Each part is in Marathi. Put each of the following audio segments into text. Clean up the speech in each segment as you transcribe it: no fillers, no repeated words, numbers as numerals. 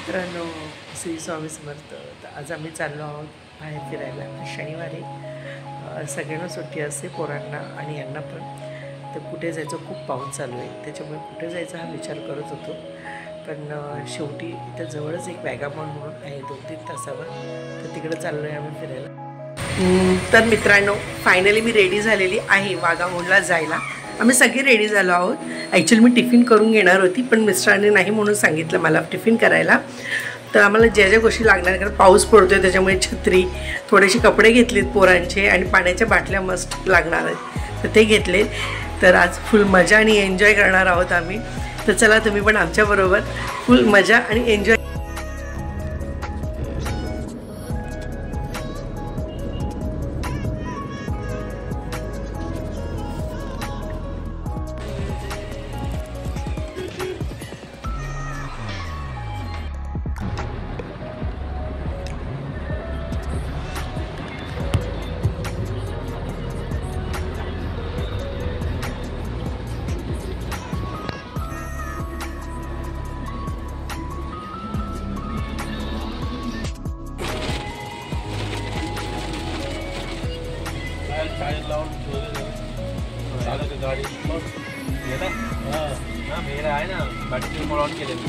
मित्रांनो, श्री स्वामी समर्थ. तर आज आम्ही चाललो आहोत बाहेर फिरायला. शनिवारी सगळ्यांना सुट्टी असते, पोरांना आणि यांना पण. तर कुठे जायचं, खूप पाऊस चालू आहे, त्याच्यामुळे कुठे जायचा हा विचार करत होतो. पण शेवटी इथं जवळच एक वॅगाबॉन म्हणून आहे 2-3 तासावर, तर तिकडं चाललो आहे आम्ही फिरायला. तर मित्रांनो, फायनली मी रेडी झालेली आहे वाघाबॉनला जायला. आम्ही सगळे रेडी झालो आहोत. ॲक्च्युली मी टिफिन करून घेणार होती, पण मिस्टरांनी नाही म्हणून सांगितलं मला टिफिन करायला. तर आम्हाला ज्या ज्या गोष्टी लागणार, कारण पाऊस पडतो आहे त्याच्यामुळे छत्री, थोडेसे कपडे घेतलेत पोरांचे आणि पाण्याच्या बाटल्या मस्त लागणार आहेत, तर ते घेतले. तर आज फुल मजा आणि एन्जॉय करणार आहोत आम्ही. तर चला, तुम्ही पण आमच्याबरोबर फुल मजा आणि एन्जॉय. गाड़ी ये ना हाँ मेरा है ना बैटरी मोड ऑन केले मी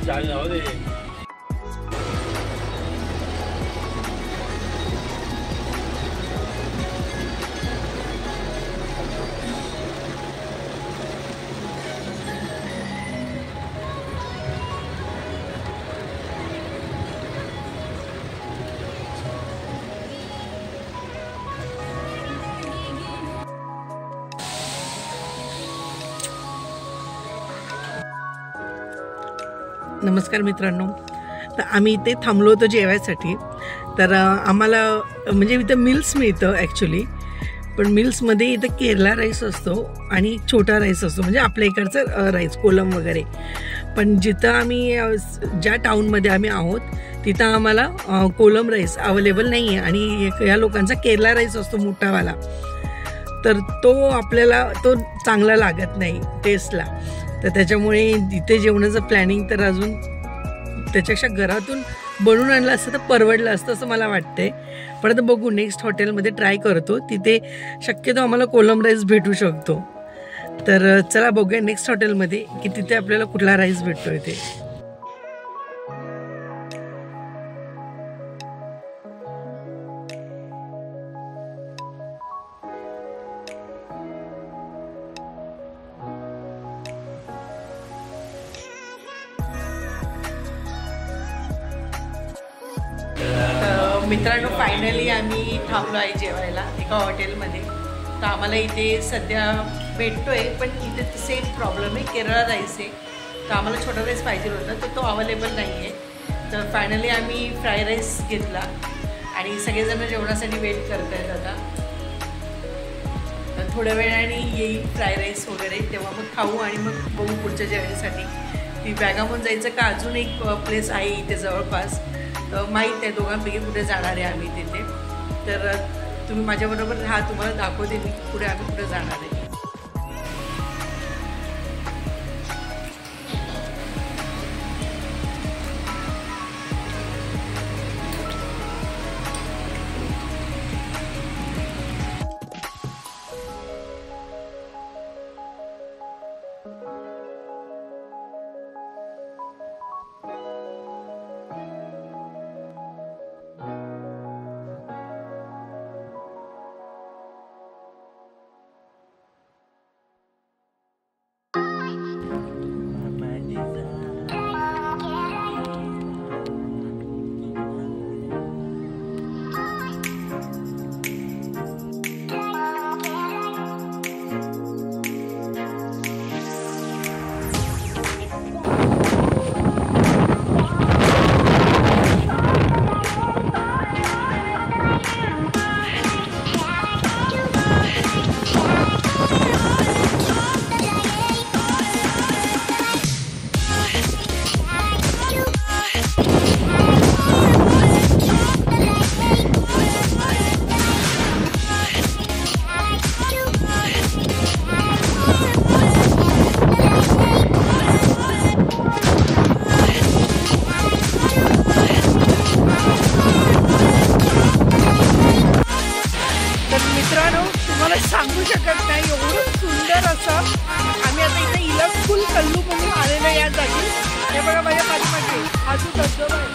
चार्ज राहू दे. नमस्कार मित्रांनो. तर आम्ही इथे थांबलो होतो जेवायसाठी. तर आम्हाला म्हणजे इथं मिल्स मिळतं ॲक्च्युली, पण मिल्समध्ये इथं केरला राईस असतो आणि छोटा राईस असतो, म्हणजे आपल्या इकडचं राईस कोलम वगैरे. पण जिथं आम्ही ज्या टाऊनमध्ये आम्ही आहोत तिथं आम्हाला कोलम राईस अवेलेबल नाही आहे आणि या लोकांचा केरला राईस असतो मोठावाला. तर तो आपल्याला तो चांगला लागत नाही टेस्टला. तर त्याच्यामुळे इथे जेवणाचं प्लॅनिंग तर अजून त्याच्यापेक्षा घरातून बनवून आणलं असतं तर परवडलं असतं असं मला वाटतंय. पण आता बघू, नेक्स्ट हॉटेलमध्ये ट्राय करतो, तिथे शक्यतो आम्हाला कोलम राईस भेटू शकतो. तर चला बघूया नेक्स्ट हॉटेलमध्ये की तिथे आपल्याला कुठला राईस भेटतोय ते. मित्रांनो, फायनली आम्ही थांबलो आहे जेवायला एका हॉटेलमध्ये. तर आम्हाला इथे सध्या भेटतोय, पण इथे सेम प्रॉब्लेम आहे, केरळा राईस आहे. तर आम्हाला छोटा राईस पाहिजे होता, तर तो अवेलेबल नाही आहे. तर फायनली आम्ही फ्राय राईस घेतला आणि सगळेजण जेवणासाठी वेट करत आहेत आता. तर थोड्या वेळाने येईल फ्राय राईस वगैरे, तेव्हा मग खाऊ आणि मग बघू पुढच्या जेवणासाठी ती वॅगाबॉन जायचं का अजून एक प्लेस आहे इथे जवळपास. माहीत आहे दोघांपैकी कुठे जाणार आहे आम्ही तिथे. तर तुम्ही माझ्याबरोबर राहा, तुम्हाला दाखवते मी पुढे आम्ही कुठे जाणार आहे. धबधबा आहे,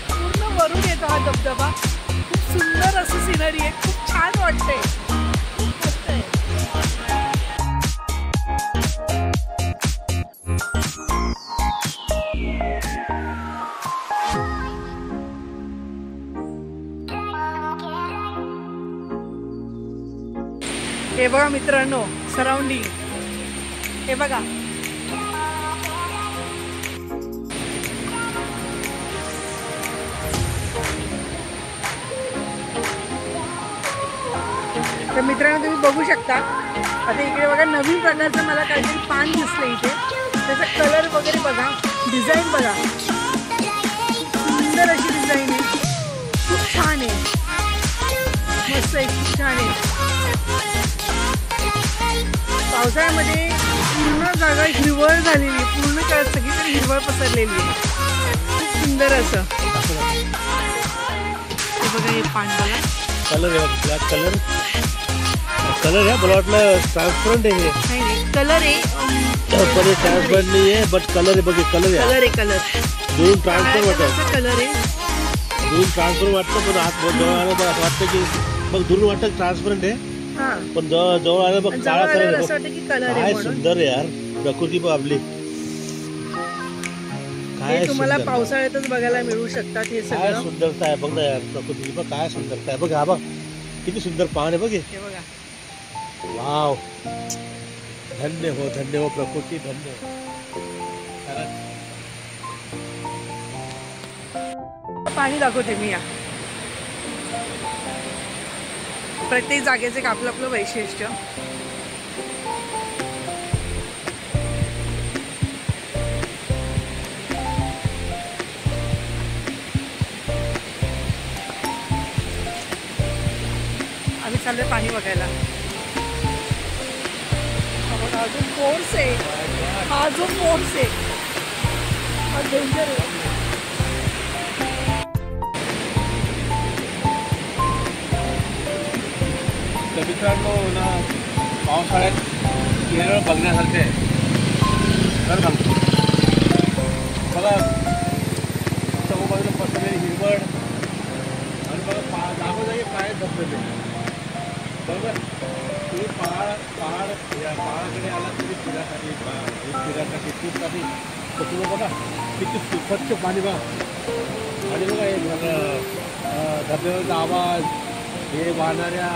पूर्ण वरून येतो हा धबधबा. खूप सुंदर असं सिनरी आहे, खूप छान वाटतंय, खूप मस्त आहे. हे बघा मित्रांनो, सराउंडिंग हे बघा. तर मित्रांनो तुम्ही बघू शकता, आता इकडे बघा नवीन प्रकारचं मला काहीतरी पान दिसलं इथे. त्याचा कलर वगैरे बघा, डिझाईन बघा, सुंदर अशी डिझाईन आहे, खूप छान आहे, मस्त आहे, खूप छान आहे. पावसाळ्यामध्ये पूर्ण जागा हिरवळ झालेली आहे, पूर्ण सगळीकडे हिरवळ पसरलेली आहे, खूप सुंदर असं. हे बघा हे पान बघा, कलर आहे, ब्लॅक कलर कलर आहे. मला वाटलं ट्रान्सपरंट आहे. नाही कलर आहे, पण ट्रान्सपरंट नाही आहे, बट कलर आहे. बघ कलर आहे, कलर आहे, कलर दोन ट्रान्सफर वाटतं, कलर आहे, दोन ट्रान्सफर वाटतं. पण आत जवळ आलं तर वाटतं की मग दुरून वाटतं ट्रान्सपरंट आहे, पण जवळ आलं बघ काळा कलर आहे. काय सुंदर आहे यार प्रकृती बघ आपली, काय तुम्हाला पावसाळ्यातच बघायला मिळू शकतात. हे काय सगळं सुंदरता आहे बघ ना यार, प्रकृती बघ काय सुंदरता आहे. बघ हा बघ किती सुंदर पान आहे बघ हे. बघा, वाव, धन्य हो प्रकृती, धन्य हो. पाणी दाखवते मी. या प्रत्येक जागेचं एक आपलं आपलं वैशिष्ट्य. आम्ही चाललोय पाणी बघायला. अजून फोर्स आहे, हा जो फोर्स आहे हा डेंजर आहे. तर मित्रांनो ना, पावसाळ्यात केरळ बघण्यासारखे आहे. तर सांगतो बघा, चौबाजूला पसरलेली हिरवळ आणि बघा जागोजागी काय धबधबे. बरोबर, तुम्ही पहाड या पहाडाकडे आला तुम्ही फिरासाठी टूरसाठी, तर तुम्ही बघा किती स्वच्छ पाणी बघा. आणि बघा हे धबधब्याचा आवाज, हे वाहणाऱ्या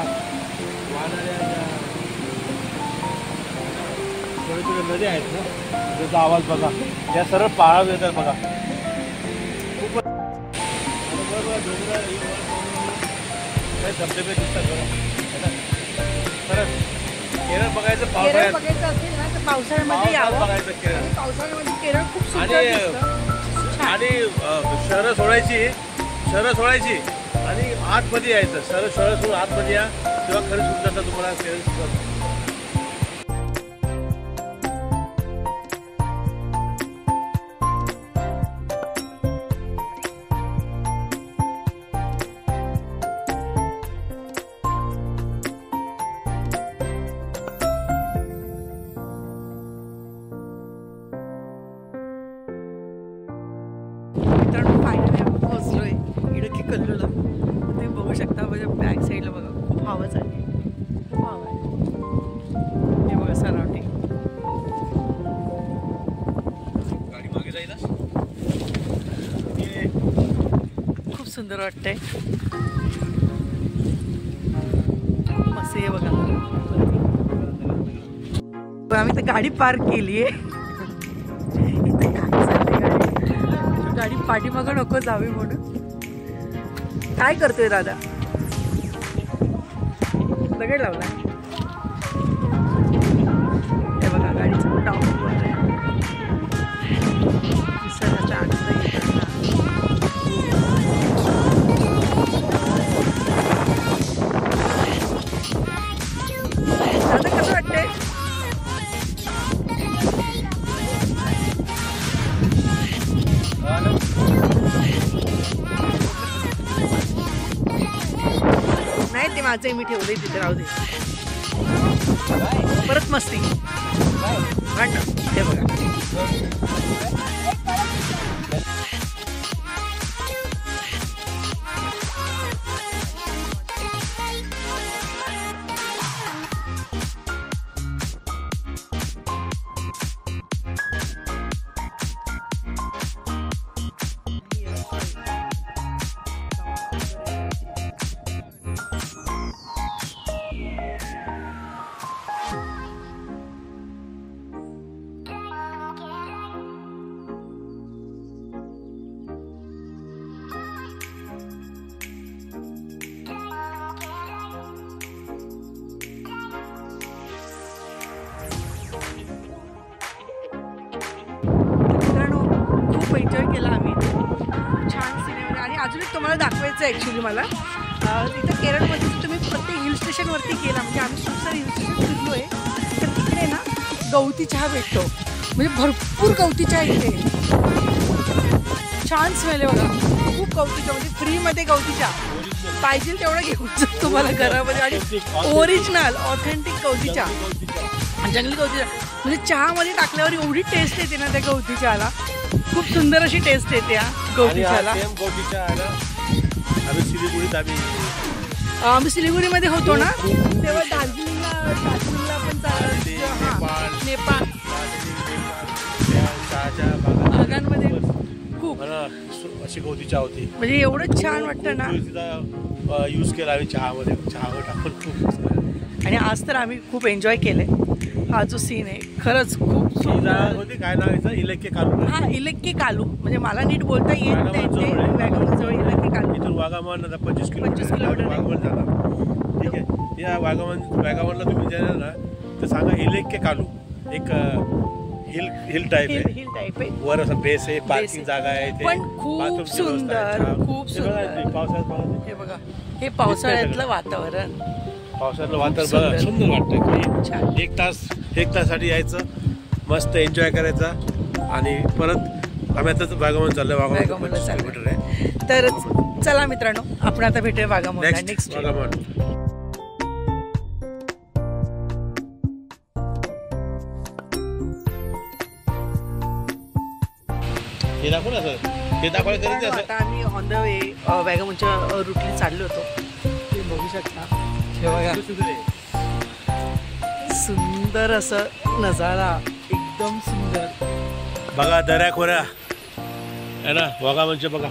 थोडे थोडे नदी आहेत ना, त्याचा आवाज बघा. या सरळ पहाड येतात बघा, खूप डोंगर धबधबे दिसतात बघा. खरंच केरळ बघायचं, केरळ बघायचं असेल ना तर पावसाळ्यामध्ये यावं. बघायचं केरळ. पावसाळ्यामध्ये केरळ खूप सुंदर दिसतं. आणि शहरं सोडायची आणि आतमध्ये यायचं. शहरं सोडून आतमध्ये या, तेव्हा खरं सुंदरता तुम्हाला केरळ दिसतं. मित्रांनो फायनली आपण पोहोचलोय इडकी कल्लूला. तुम्ही बघू शकता, म्हणजे बॅक साईडला बघा खूप हवा चालली, खूप हवा आहे. हे बघा सराउंडिंग. गाडी मागे जाईल, खूप सुंदर वाटतंय. मस्त आहे बघा. आम्ही तर गाडी पार्क केली आहे. गाडी पाठीमागं नको जावी म्हणून. काय करतोय दादा? दगड लावला. हे बघा गाडीचं टॉप निसर्गाचा आनंद घेताना. दादा कसं वाटतंय? नाही ते माझं मी ठेवलंय तिथे, राहू दे. परत मस्ती हे बघा. तुम्हाला दाखवायचं आहे ॲक्च्युली मला. इथं केरळमध्ये तुम्ही प्रत्येक हिल स्टेशनवरती गेला म्हणजे आम्ही खूप सारे हिल स्टेशन फिरलो आहे तर तिकडे ना गवती चहा भेटतो. म्हणजे भरपूर गवती चहा इथे, छान स्मेल आहे बघा, खूप गवती चहा, म्हणजे फ्रीमध्ये गवती चहा पाहिजे तेवढं घेऊन जातो तुम्हाला घरामध्ये. आणि ओरिजिनल ऑथेंटिक गवती चहा, जंगली गवती चहा, म्हणजे चहामध्ये टाकल्यावर एवढी टेस्ट येते ना त्या गवती चहाला, खूप सुंदर अशी टेस्ट येते या गवती चहाला. आम्ही सिलिगुडीमध्ये होतो ना तेव्हा दार्जिलिंगला पण नेपाळ भागांमध्ये खूप अशी गवती चहा होती. म्हणजे एवढं छान वाटतं ना. यूज केला आम्ही चहामध्ये, चहावर टाकून खूप. आणि आज तर आम्ही खूप एन्जॉय केले. हा जो सीन आहे खरंच खूप सुंदर होती. काय नाव इलेक्के कालू. हा इलेक्के कालू, म्हणजे मला नीट बोलता येत नाही ते. वाघामनजवळ इलेक्के कालू. इथून वाघामन 25 किलोमीटर वाघामन जाणार. ठीक आहे. त्या वाघामनला तुम्ही जाणार ना तर सांगा इलेक्के कालू. एक हिल टाईप आहे, वर असं बेस आहे, पार्किंग जागा आहे, पण खूप सुंदर, खूप सुंदर. पावसाळ्यात हे बघा, हे पावसाळ्यातलं वातावरण, पावसाळ्यातलं वातावरण बघा, सुंदर वाटतं. एक तासाठी यायचं, मस्त एन्जॉय करायचा आणि परत आम्ही आता वाघामन चाललोय. वाघामन किलोमीटर आहे. तर चला मित्रांनो, आपण आता भेटूया वाघामनला नेक्स्ट. वाघामन हे दाखव ना सर, हे दाखवायला करायचं. आता आम्ही ऑन द वे वाघामनच्या रूटने चाललो होतो. तुम्ही बघू शकता, हे बघा सुंदर असं नजारा, एकदम सुंदर बघा, दऱ्या खोऱ्या आहे ना वाघामनच्या. बघा